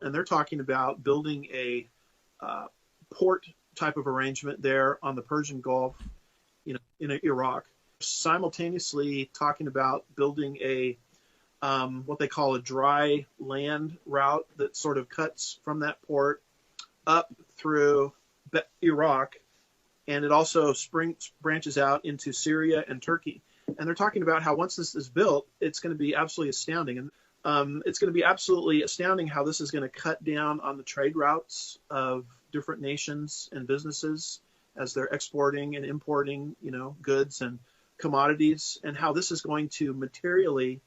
and they're talking about building a port type of arrangement there on the Persian Gulf, in Iraq. Simultaneously talking about building a what they call a dry land route that sort of cuts from that port up through Iraq, and it also branches out into Syria and Turkey. And they're talking about how once this is built, it's going to be absolutely astounding. And it's going to be absolutely astounding how this is going to cut down on the trade routes of different nations and businesses as they're exporting and importing, goods and commodities, and how this is going to materially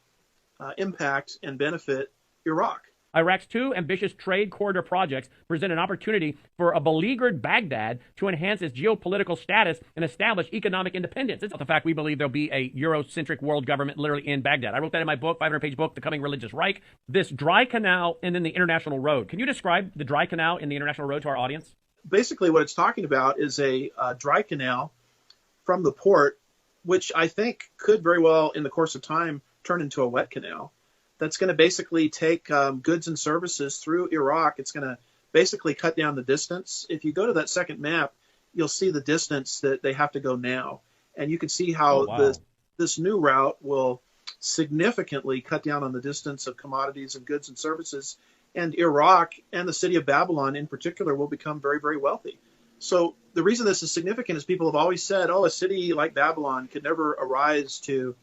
impact and benefit Iraq. Iraq's two ambitious trade corridor projects present an opportunity for a beleaguered Baghdad to enhance its geopolitical status and establish economic independence. It's not the fact we believe there'll be a Eurocentric world government literally in Baghdad. I wrote that in my book, 500-page book, The Coming Religious Reich. This dry canal and then the international road. Can you describe the dry canal and the international road to our audience? Basically, what it's talking about is a dry canal from the port, which I think could very well, in the course of time, turn into a wet canal. That's going to basically take goods and services through Iraq. It's going to basically cut down the distance. If you go to that second map, you'll see the distance that they have to go now. And you can see how this new route will significantly cut down on the distance of commodities and goods and services. And Iraq and the city of Babylon in particular will become very, very wealthy. So the reason this is significant is people have always said, a city like Babylon could never arise to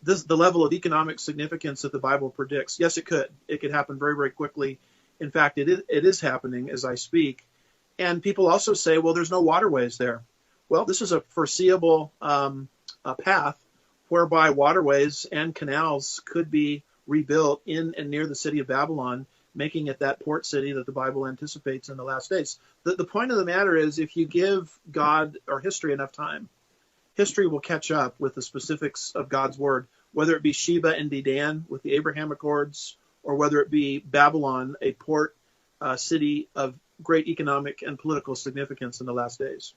the level of economic significance that the Bible predicts. Yes, it could. It could happen very, very quickly. In fact, it is happening as I speak. And people also say, well, there's no waterways there. Well, this is a foreseeable path whereby waterways and canals could be rebuilt in and near the city of Babylon, making it that port city that the Bible anticipates in the last days. The point of the matter is, if you give God or history enough time, history will catch up with the specifics of God's word, whether it be Sheba and Dedan with the Abraham Accords, or whether it be Babylon, a port city of great economic and political significance in the last days.